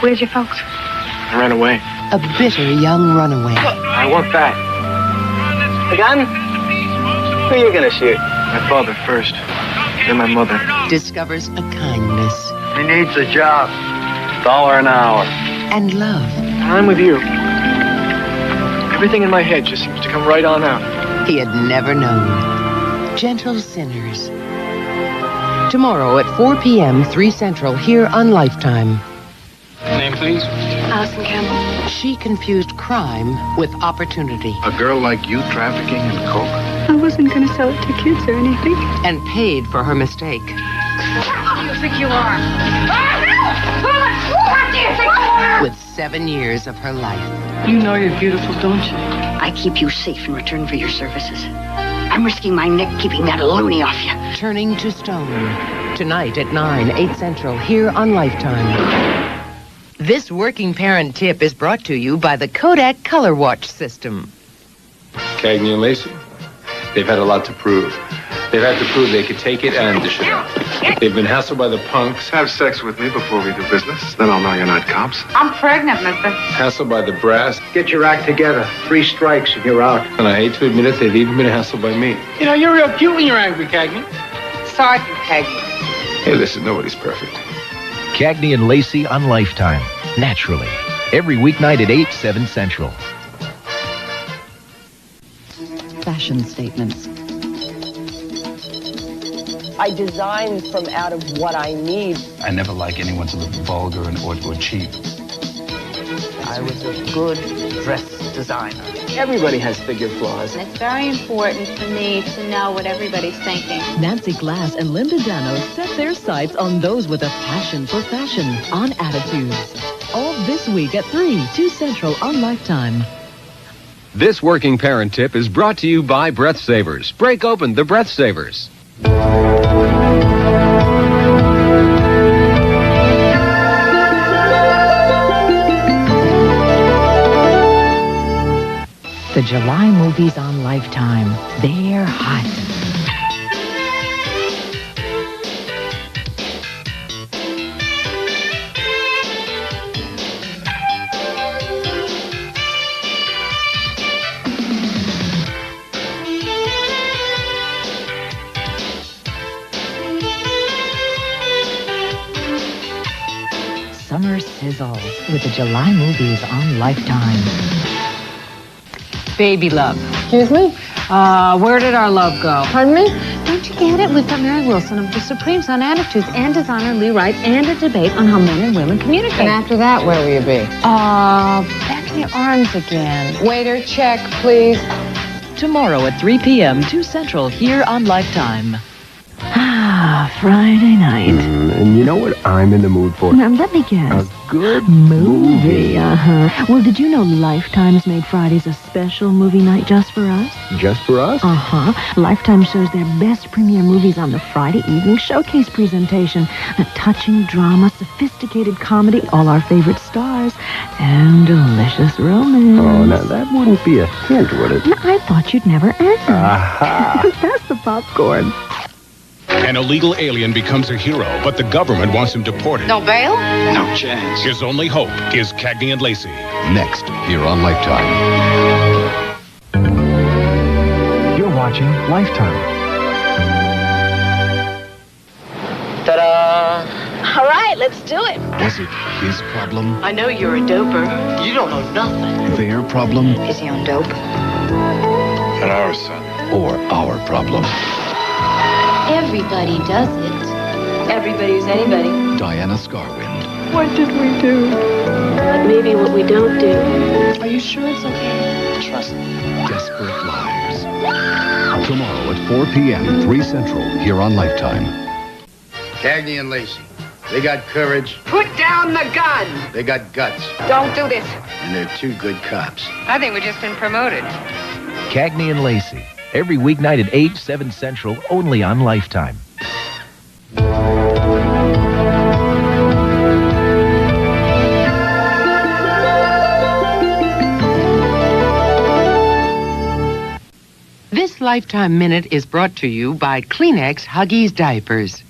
Where's your folks? I ran away. A bitter young runaway. I want that. A gun? Who are you gonna shoot? My father first, then my mother. Discovers a kindness He needs a job. $1 an hour. and love. I'm with you. Everything in my head just seems to come right on out. He had never known. Gentle Sinners. Tomorrow at 4 p.m., 3 Central, here on Lifetime. Name, please? Allison Campbell. She confused crime with opportunity A girl like you trafficking in coke? I wasn't going to sell it to kids or anything. and paid for her mistake. Who do you think you are? What do you think you are? With 7 years of her life. You know you're beautiful, don't you? I keep you safe in return for your services. I'm risking my neck keeping that loony off you. Turning to stone. Tonight at 9, 8 Central, here on Lifetime. This working parent tip is brought to you by the Kodak Color Watch system. Cagney and Lacey, they've had a lot to prove. They've had to prove they could take it and dish it out. They've been hassled by the punks, Have sex with me before we do business. Then I'll know you're not cops. I'm pregnant, mister. hassled by the brass, Get your act together. 3 strikes and you're out. and I hate to admit it, they've even been hassled by me. You know, you're real cute when you're angry, Cagney. Sergeant Cagney. Hey, listen, nobody's perfect. Cagney and Lacey on Lifetime. Naturally. Every weeknight at 8, 7 Central. Fashion statements. I design from out of what I need. I never like anyone to look vulgar or cheap. I was a good dress designer. Everybody has figure flaws. It's very important for me to know what everybody's thinking. Nancy Glass and Linda Dano set their sights on those with a passion for fashion on Attitudes. All this week at 3, 2 Central on Lifetime. This working parent tip is brought to you by Breath Savers. Break open the Breath Savers. The July movies on Lifetime. They're hot. Summer sizzles with the July movies on Lifetime. Baby love. Excuse me? Where did our love go? Pardon me? Don't you get it? We've got Mary Wilson of the Supremes on Attitudes and designer Lee Wright and a debate on how men and women communicate. And after that, where will you be? Back in your arms again. Waiter, check, please. Tomorrow at 3 p.m., 2 Central, here on Lifetime. Ah, Friday night. And you know what I'm in the mood for? Now, let me guess. A good Movie, uh-huh. Well, did you know Lifetime's made Fridays a special movie night just for us? Just for us? Uh-huh. Lifetime shows their best premiere movies on the Friday evening showcase presentation. A touching drama, sophisticated comedy, all our favorite stars, and delicious romance. Oh, now that wouldn't be a hint, would it? No, I thought you'd never ask. Aha! That's the popcorn. An illegal alien becomes a hero, but the government wants him deported. No bail? No chance. His only hope is Cagney and Lacey. Next, here on Lifetime. You're watching Lifetime. Ta-da! All right, let's do it. Was it his problem? I know you're a doper. You don't know nothing. Their problem? Is he on dope? And our son. Or our problem? Everybody does it. Everybody who's anybody. Diana Scarwind. What did we do? But maybe what we don't do. Are you sure it's okay? Trust me. Desperate Lives. Tomorrow at 4 p.m., 3 Central, here on Lifetime. Cagney and Lacey. They got courage. Put down the gun. They got guts. Don't do this. And they're 2 good cops. I think we've just been promoted. Cagney and Lacey. Every weeknight at 8, 7 Central, only on Lifetime. This Lifetime Minute is brought to you by Kleenex Huggies Diapers.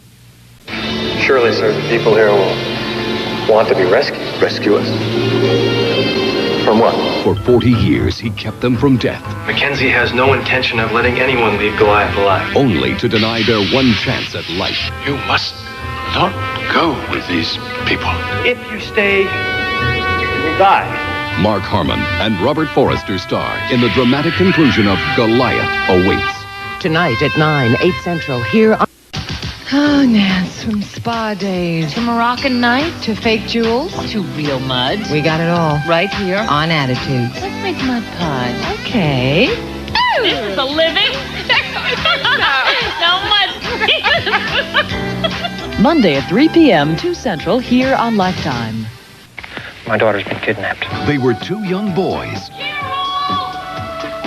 Surely, sir, the people here will want to be rescued. Rescue us? From what? For 40 years, he kept them from death, Mackenzie has no intention of letting anyone leave Goliath alive. only to deny their one chance at life. You must not go with these people. If you stay, you will die. Mark Harmon and Robert Forrester star in the dramatic conclusion of Goliath Awaits. Tonight at 9, 8 Central, here on... Oh, Nance, from spa days. To Moroccan night, to fake jewels, to real mud. We got it all. Right here. On Attitudes. Let's make mud pie. Okay. This is a living. No mud. Monday at 3 p.m., 2 Central, here on Lifetime. My daughter's been kidnapped. They were two young boys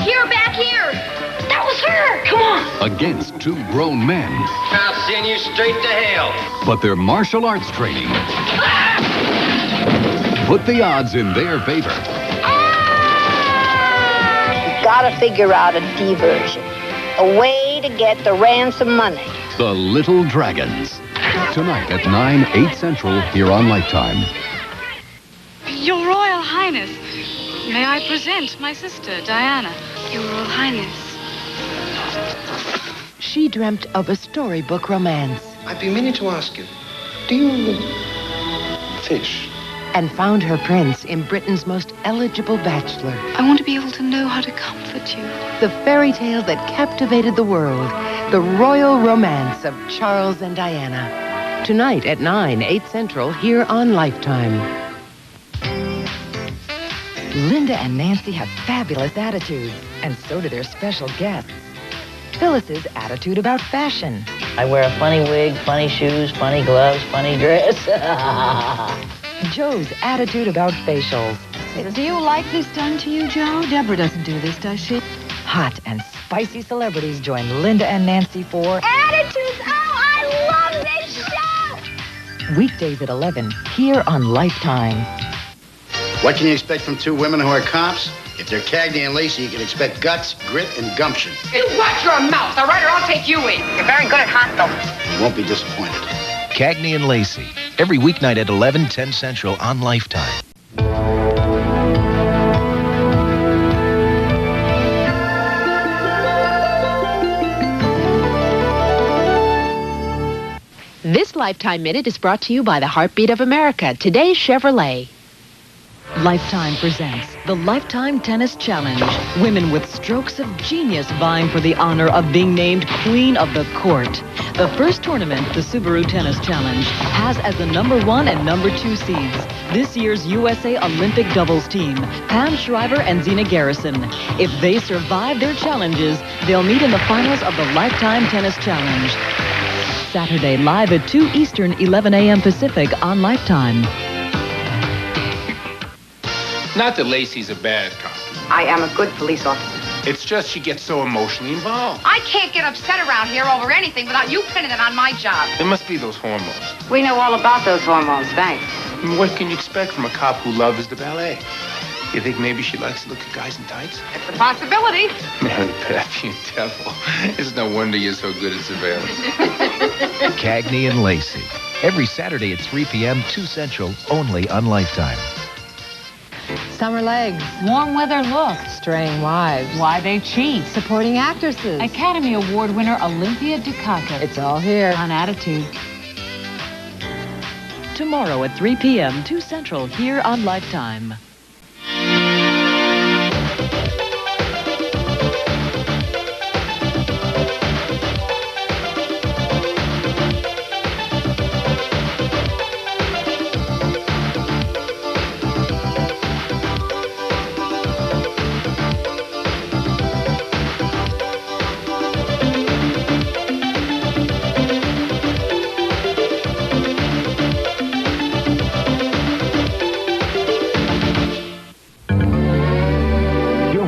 Here, back here. That was her. Come on. against two grown men. I'll send you straight to hell. But their martial arts training put the odds in their favor. You've got to figure out a diversion. A way to get the ransom money. The Little Dragons. Tonight at 9, 8 Central, here on Lifetime. Your Royal Highness, may I present my sister, Diana? Your Royal Highness. She dreamt of a storybook romance I've been meaning to ask you, do you fish? and found her prince in Britain's most eligible bachelor. I want to be able to know how to comfort you. The fairy tale that captivated the world. The royal romance of Charles and Diana. Tonight at 9, 8 Central, here on Lifetime. Linda and Nancy have fabulous attitudes, and so do their special guests. Phyllis's attitude about fashion. I wear a funny wig, funny shoes, funny gloves, funny dress. Joe's attitude about facials. Do you like this done to you, Joe? Deborah doesn't do this, does she? Hot and spicy celebrities join Linda and Nancy for Attitudes! Oh, I love this show! weekdays at 11, here on Lifetime. What can you expect from two women who are cops? If they're Cagney and Lacey, you can expect guts, grit, and gumption. You watch your mouth, all right, or I'll take you in. You're very good at hot dogs. You won't be disappointed. Cagney and Lacey, every weeknight at 11, 10 Central on Lifetime. This Lifetime Minute is brought to you by the Heartbeat of America, today's Chevrolet. Lifetime presents the Lifetime Tennis Challenge. Women with strokes of genius vying for the honor of being named Queen of the Court. The first tournament, the Subaru Tennis Challenge, has as the number 1 and number 2 seeds this year's USA Olympic doubles team, Pam Shriver and Zena Garrison. If they survive their challenges, they'll meet in the finals of the Lifetime Tennis Challenge. Saturday, live at 2 Eastern, 11 a.m. Pacific on Lifetime. Not that Lacey's a bad cop. I am a good police officer. It's just she gets so emotionally involved. I can't get upset around here over anything without you pinning it on my job. It must be those hormones. We know all about those hormones, thanks. I mean, what can you expect from a cop who loves the ballet? You think maybe she likes to look at guys in tights? It's a possibility. Mary Beth, you devil. It's no wonder you're so good at surveillance. Cagney and Lacey, every Saturday at 3 p.m., 2 Central, only on Lifetime. Summer legs. Warm weather looks. Straying wives. Why they cheat. Supporting actresses. Academy Award winner Olympia Dukakis. It's all here. On Attitude. Tomorrow at 3 p.m., 2 Central, here on Lifetime.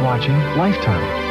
Watching Lifetime.